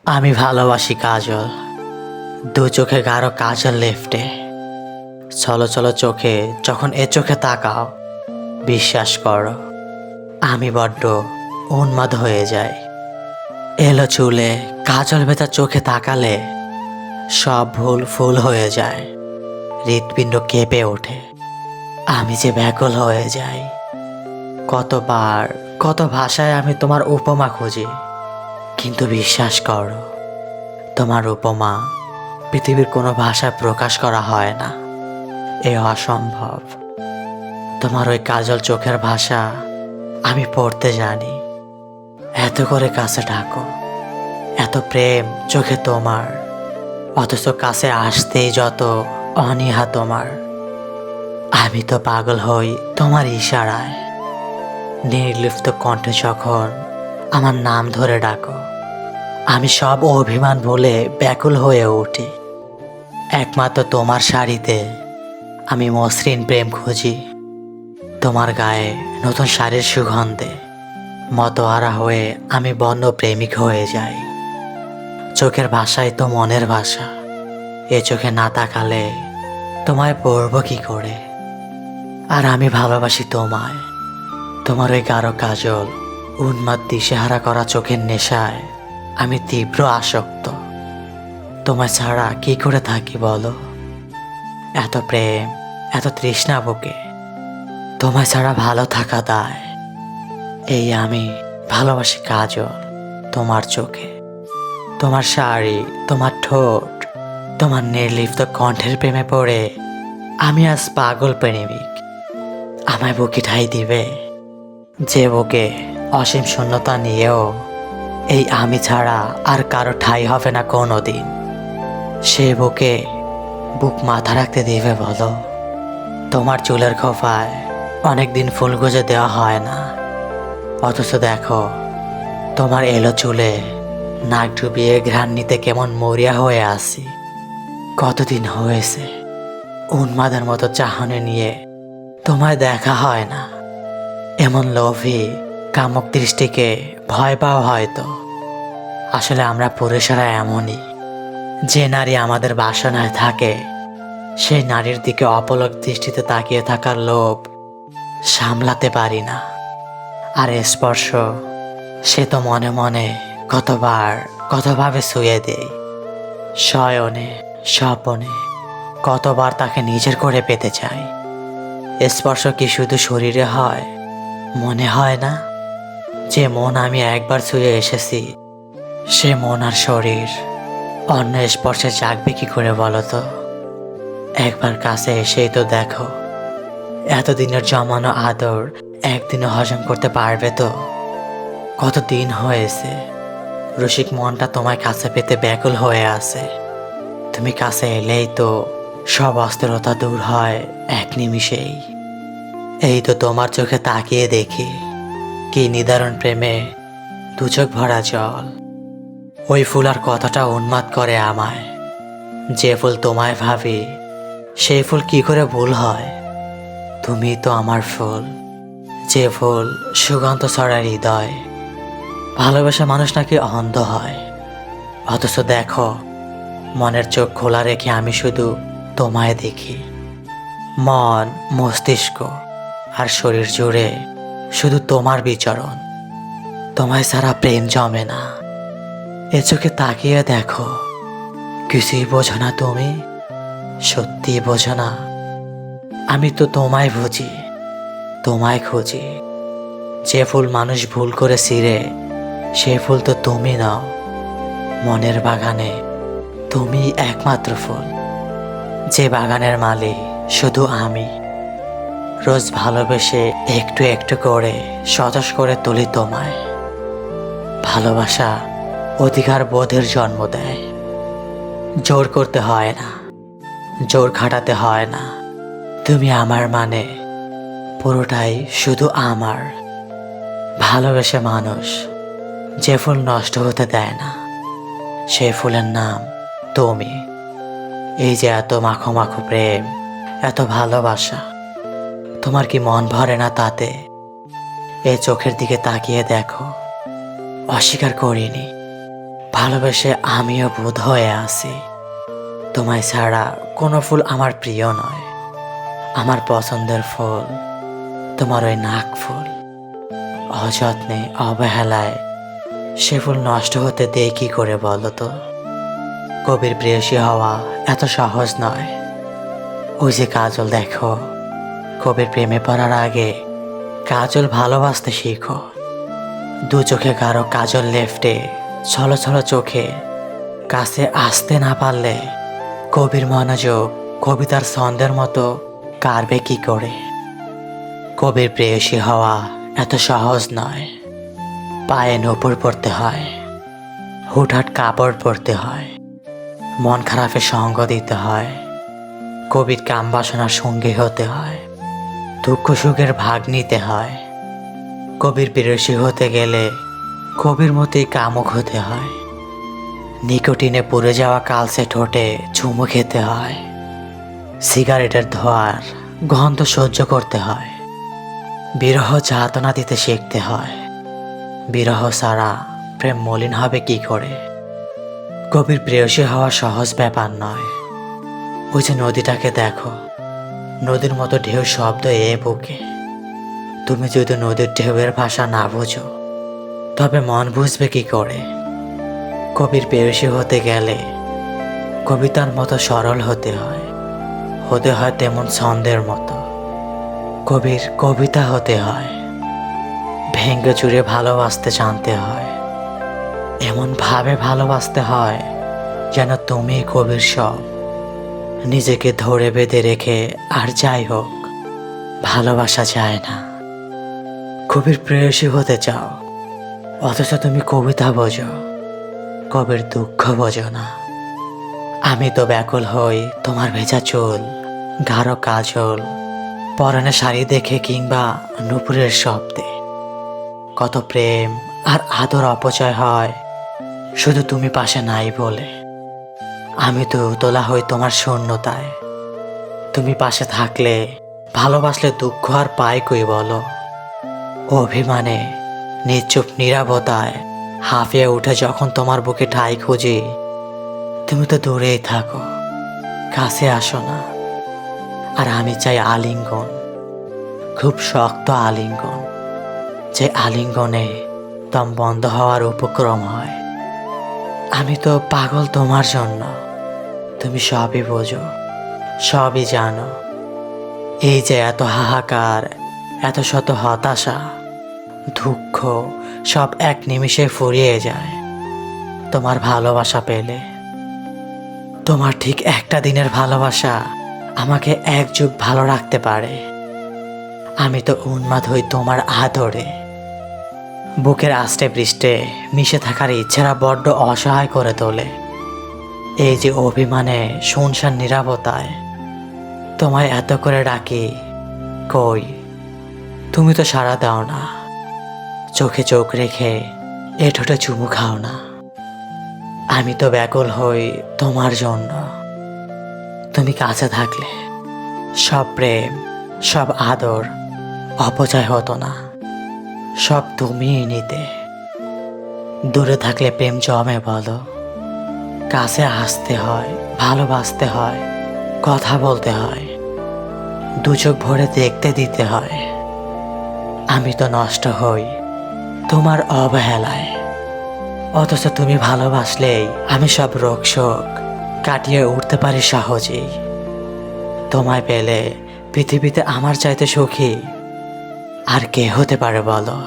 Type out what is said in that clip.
আমি ভালোবাসি কাজল। দু চোখে গাঢ় কাজল লেফটে। চলো চলো চোখে যখন এ চোখে তাকাও, বিশ্বাস করো আমি বড্ড উন্মাদ হয়ে যাই। এলো চুলে কাজল ভেজা চোখে তাকালে সব ভুল ফুল হয়ে যায়। হৃৎপিণ্ড কেঁপে ওঠে, আমি যে ব্যাকুল হয়ে যাই। কতবার কত ভাষায় আমি তোমার উপমা খুঁজি, কিন্তু বিশ্বাস করো তোমার উপমা পৃথিবীর কোনো ভাষায় প্রকাশ করা হয় না। এ অসম্ভব। তোমার ওই কাজল চোখের ভাষা আমি পড়তে জানি। এত করে কাছে ডাকো, এত প্রেম চোখে তোমার, অথচ কাছে আসতেই যত অনীহা তোমার। আমি তো পাগল হই তোমার ইশারায়। নির্লিপ্ত কণ্ঠে যখন আমার নাম ধরে ডাকো, আমি সব অভিমান ভুলে ব্যাকুল হয়ে উঠি। একমাত্র তোমার শাড়িতে আমি মসৃণ প্রেম খুঁজি। তোমার গায়ে নতুন শাড়ির সুগন্ধে মতোয়ারা হয়ে আমি বন্য প্রেমিক হয়ে যাই। চোখের ভাষাই তো মনের ভাষা। এ চোখে না তাকালে তোমায় পড়ব কি করে? আর আমি ভালোবাসি তোমায়। তোমার ওই গাঢ় কাজল, উন্মাদ দিশেহারা করা চোখের নেশায় আমি তীব্র আসক্ত। তোমায় ছাড়া কি করে থাকি বলো? এত প্রেম, এত তৃষ্ণা বুকে, তোমায় ছাড়া ভালো থাকা দায়। এই আমি ভালোবাসি কাজল তোমার চোখে, তোমার শাড়ি, তোমার ঠোঁট, তোমার নির্লিপ্ত কণ্ঠের প্রেমে পড়ে আমি আজ পাগল প্রেমিক। আমায় বুকে ঠাঁই দিবে, যে বুকে অসীম শূন্যতা নিয়েও এই আমি ছাড়া আর কারো ঠাঁই হবে না কোনো দিন। সে বুকে বুক মাথা রাখতে দিবে বলো? তোমার চুলের খোঁপায় অনেকদিন ফুল গুজে দেওয়া হয় না, অথচ দেখো তোমার এলো চুলে নাক ডুবিয়ে ঘ্রাণ নিতে কেমন মরিয়া হয়ে আসি। কতদিন হয়েছে উন্মাদের মতো চাহনি নিয়ে তোমায় দেখা হয় না। এমন লোভী কামক দৃষ্টিকে ভয় পাও হয়তো। আসলে আমরা পুরুষেরা এমনই, যে নারী আমাদের বাসনায় থাকে সেই নারীর দিকে অপলক দৃষ্টিতে তাকিয়ে থাকার লোভ সামলাতে পারি না। আর স্পর্শ, সে তো মনে মনে কতবার কতভাবে ছুঁয়ে দেই। শয়নে স্বপনে কতবার তাকে নিজের করে পেতে চাই। স্পর্শ কি শুধু শরীরে হয়? মনে হয় না? যে মন আমি একবার ছুঁয়ে এসেছি, সে মন আর শরীর অন্য স্পর্শে জাগবে কি করে বলো তো? একবার কাছে এসেই তো দেখো, এতদিনের জমানো আদর একদিনে হজম করতে পারবে তো? কতদিন হয়েছে রসিক মনটা তোমায় কাছে পেতে ব্যাকুল হয়ে আছে। তুমি কাছে এলেই তো সব অস্থিরতা দূর হয় এক নিমিষেই। এই তো তোমার চোখে তাকিয়ে দেখি কি নিদারুণ প্রেমে দু চোখ ভরা জল। ওই ফুল আর কতটা উন্মাদ করে আমায়। যে ফুল তোমায় ভাবি, সেই ফুল কি করে ভুল হয়? তুমি তো আমার ফুল, যে ফুল সুগন্ধ ছড়ার হৃদয়। ভালোবাসা মানুষ নাকি অন্ধ হয়, অথচ দেখো মনের চোখ খোলা রেখে আমি শুধু তোমায় দেখি। মন, মস্তিষ্ক আর শরীর জুড়ে শুধু তোমার বিচরণ। তোমায় ছাড়া প্রেম জমে না। এ চোখে তাকিয়ে দেখো, কিছুই বোঝো না তুমি? সত্যি বোঝো না? আমি তো তোমায় বুঝি, তোমায় খুঁজি। যে ফুল মানুষ ভুল করে ছিঁড়ে, সে ফুল তো তুমি নাও। মনের বাগানে তুমি একমাত্র ফুল, যে বাগানের মালিক শুধু আমি। রোজ ভালোবেসে একটু একটু করে সজস করে তুলি তোমায়। ভালোবাসা অধিকার বোধের জন্ম দেয়। জোর করতে হয় না, জোর খাটাতে হয় না। তুমি আমার মানে পুরোটাই শুধু আমার। ভালোবেসে মানুষ যে ফুল নষ্ট হতে দেয় না, সেই ফুলের নাম তুমি। এই যে এত মাখো মাখো প্রেম, এত ভালোবাসা, তোমার কি মন ভরে না তাতে? এই চোখের দিকে তাকিয়ে দেখো, অস্বীকার করিনি, ভালোবেসে আমিও বোধ হয়ে আছি। তোমায় ছাড়া কোনো ফুল আমার প্রিয় নয়। আমার পছন্দের ফুল তোমার ওই নাক ফুল। অযত্নে অবহেলায় সে ফুল নষ্ট হতে দেয় কি করে বলো তো? কবির প্রেয়সী হওয়া এত সহজ নয়। ওই যে কাজল, দেখো, কবির প্রেমে পড়ার আগে কাজল ভালোবাসতে শিখো। দু চোখে গাঢ় কাজল লেফটে, ছলো ছলো চোখে কাছে আসতে না পারলে কবির মনোযোগ কবিতার ছন্দের মতো কাড়বে কি করে? কবির প্রেয়সী হওয়া এত সহজ নয়। পায়ে নূপুর পরতে হয়, হুটহাট কাপড় পরতে হয়, মন খারাপের সঙ্গ দিতে হয়, কবির কাম বাসনার সঙ্গী হতে হয়, দুঃখ সুখের ভাগ নিতে হয়। কবির প্রেয়সী হতে গেলে কবির মতোই কামুক হতে হয়। নিকোটিনে পুড়ে যাওয়া কালসে ঠোঁটে চুমু খেতে হয়। সিগারেটের ধোঁয়ার গন্ধ সহ্য করতে হয়। বিরহ যাতনা দিতে শিখতে হয়। বিরহ ছাড়া প্রেম মলিন হবে কি করে? কবির প্রেয়সী হওয়া সহজ ব্যাপার নয়। ওই যে নদীটাকে দেখো, নদীর মতো ঢেউ শব্দ এ বুকে। তুমি যদি নদীর ঢেউয়ের ভাষা না বুঝো তবে মন বুঝবে কি করে? কবির প্রেয়সী হতে গেলে কবিতার মতো সরল হতে হয়, হতে হয় তেমন ছন্দের মতো। কবির কবিতা হতে হয়, ভেঙ্গে চুরে ভালোবাসতে জানতে হয়। এমন ভাবে ভালোবাসতে হয় যেন তুমি কবির সব। নিজেকে ধরে বেঁধে রেখে আর যাই হোক, ভালোবাসা যায় না। কবির প্রেয়সী হতে চাও, অথচ তুমি কবিতা বোঝো, কবির দুঃখ বোঝো না। আমি তো ব্যাকুল হই তোমার ভেজা চুল, গাঢ় কাজল, পরনে শাড়ি দেখে কিংবা নুপুরের শব্দে। কত প্রেম আর আদর অপচয় হয় শুধু তুমি পাশে নাই বলে। আমি তো তোলা হই তোমার শূন্যতায়। তুমি পাশে থাকলে, ভালোবাসলে দুঃখ আর পাই কই বলো? অভিমানে নিশ্চুপ নীরবতায় হাঁফিয়ে উঠে যখন তোমার বুকে ঠাঁই খুঁজি, তুমি তো দূরেই থাকো, কাছে আসো না। আর আমি চাই আলিঙ্গন, খুব শক্ত আলিঙ্গন, যে আলিঙ্গনে দম বন্ধ হওয়ার উপক্রম হয়। আমি তো পাগল তোমার জন্য, তুমি সবই বোঝো, সবই জানো। এই যে এত হাহাকার, এত শত হতাশা, দুঃখ সব এক নিমিষে ফুরিয়ে যায় তোমার ভালোবাসা পেলে। তোমার ঠিক একটা দিনের ভালোবাসা আমাকে এক যুগ ভালো রাখতে পারে। আমি তো উন্মাদ হই তোমার আদরে। বুকের আষ্টে পৃষ্ঠে মিশে থাকার ইচ্ছেরা বড্ড অসহায় করে তোলে। এই যে অভিমানে শুনশান নীরবতায় তোমায় এত করে ডাকি, কই তুমি তো সাড়া দাও না। চোখে চোখ রেখে এ ঠোঁটে চুমু খাও না। আমি তো ব্যাকুল হই তোমার জন্য। তুমি কাছে থাকলে সব প্রেম, সব আদর অপচয় হতো না, সব তুমিই নিতে। দূরে থাকলে প্রেম জমে বলো? কাছে আসতে হয়, ভালোবাসতে হয়, কথা বলতে হয়, দু চোখ ভরে দেখতে দিতে হয়। আমি তো নষ্ট হই তোমার অবহেলায়, অথচ তুমি ভালোবাসলেই আমি সব রোগ শোক কাটিয়ে উঠতে পারি সহজেই। তোমায় পেলে পৃথিবীতে আমার চাইতে সুখী আর কে হতে পারে বলো?